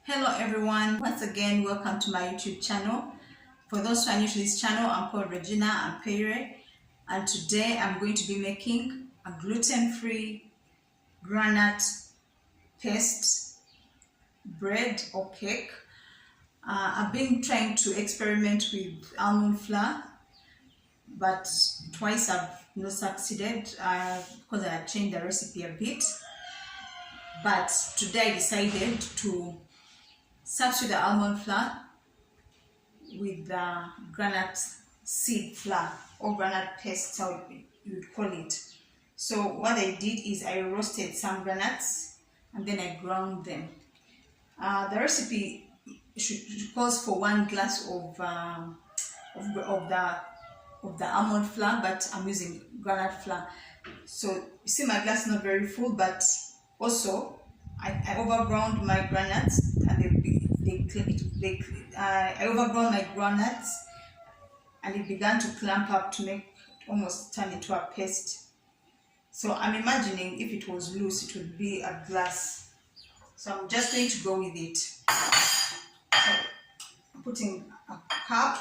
Hello everyone, once again welcome to my YouTube channel. For those who are new to this channel, I'm called Regina Ampere, and today I'm going to be making a gluten-free groundnut paste bread or cake. I've been trying to experiment with almond flour, but twice I've not succeeded because I had changed the recipe a bit. But today I decided to substitute the almond flour with the groundnut seed flour or groundnut paste, how you would call it. So what I did is I roasted some groundnuts and then I ground them. The recipe calls for 1 glass of the almond flour, but I'm using groundnut flour. So you see my glass is not very full, but also I overground my groundnuts and I overground my groundnuts and it began to clump up to make almost turn into a paste. So I'm imagining if it was loose, it would be a glass. So I'm just going to go with it. So I'm putting a cup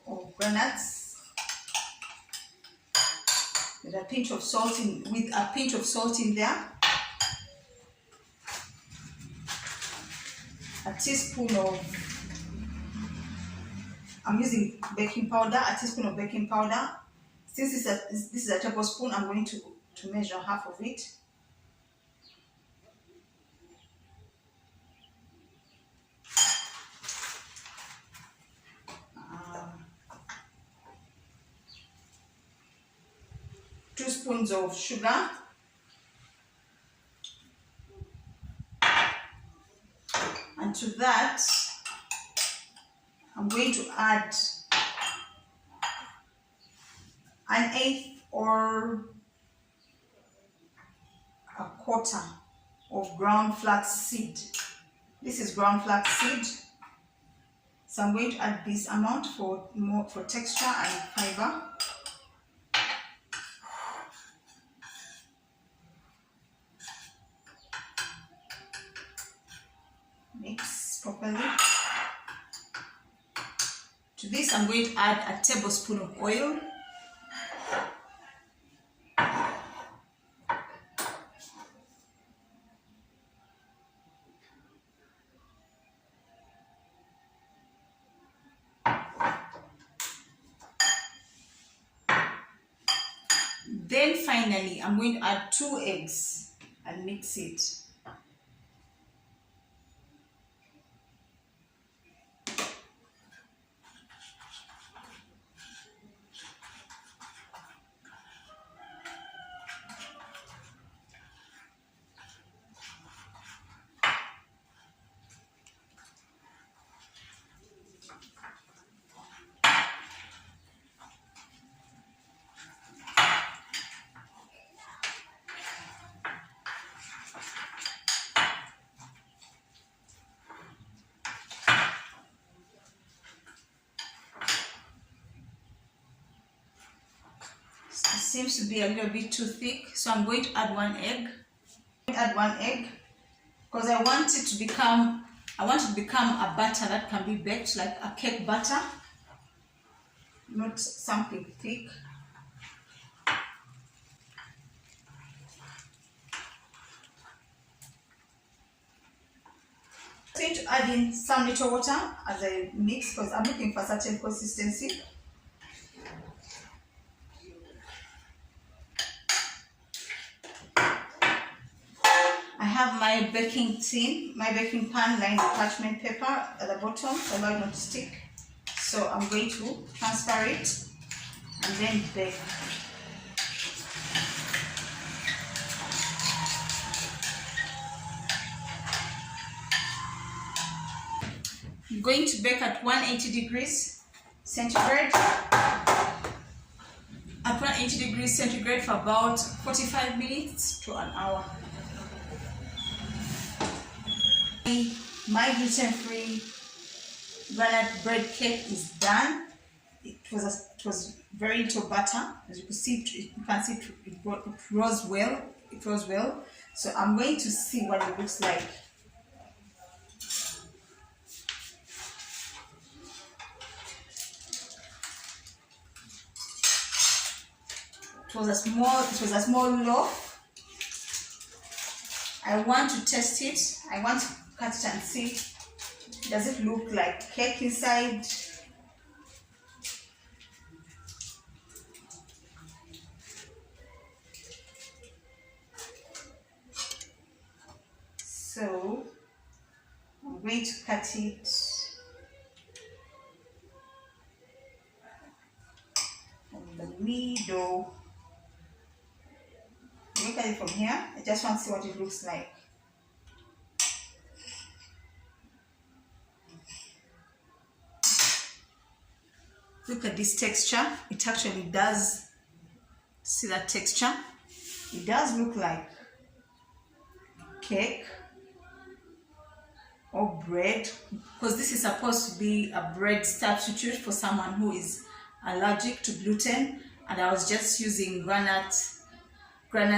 of groundnuts with a pinch of salt in there. A teaspoon of, I'm using baking powder, a teaspoon of baking powder. Since this is a tablespoon, I'm going to measure half of it. Two spoons of sugar. And to that, I'm going to add 1/8 or 1/4 of ground flax seed. This is ground flax seed. So I'm going to add this amount for texture and fiber. Mix properly. To this, I'm going to add a tablespoon of oil. Then finally, I'm going to add 2 eggs and mix it. It seems to be a little bit too thick, so I'm going to add 1 egg. Because I want it to become a batter that can be baked, like a cake batter, not something thick. I'm going to add in some little water as I mix, because I'm looking for a certain consistency. I have my baking tin, my baking pan lined with parchment paper at the bottom to allow it not to stick. So I'm going to transfer it and then bake. I'm going to bake at 180 degrees centigrade. At 180 degrees centigrade for about 45 minutes to an hour. My gluten-free groundnut bread cake is done. It was very little butter, as you can see. It rose well. So I'm going to see what it looks like. small loaf. I want to test it. I want to cut it and see, does it look like cake inside? So I'm going to cut it from the middle. Look at it from here. I just want to see what it looks like. Look at this texture. It actually does. See that texture? It does look like cake or bread, because this is supposed to be a bread substitute for someone who is allergic to gluten. And I was just using groundnut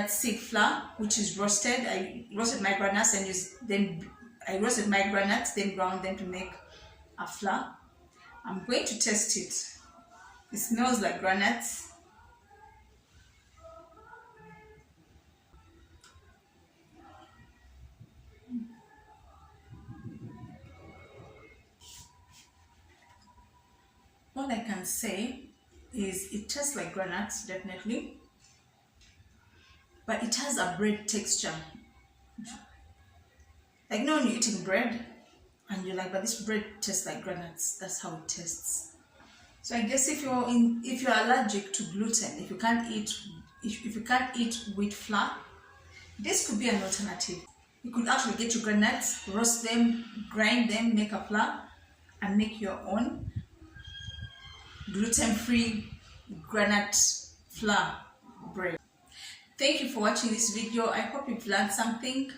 seed flour, which is roasted. I roasted my groundnuts and then ground them to make a flour. I'm going to test it. It smells like groundnuts. All I can say is it tastes like groundnuts, definitely, but it has a bread texture. Like, when you're eating bread and you're like, but this bread tastes like groundnuts. That's how it tastes. So I guess if you're allergic to gluten, if you can't eat wheat flour, this could be an alternative. You could actually get your groundnuts, roast them, grind them, make a flour, and make your own gluten-free groundnut flour bread. Thank you for watching this video. I hope you've learned something.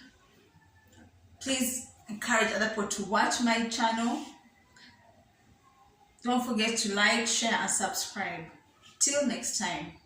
Please encourage other people to watch my channel. Don't forget to like, share, and subscribe. Till next time.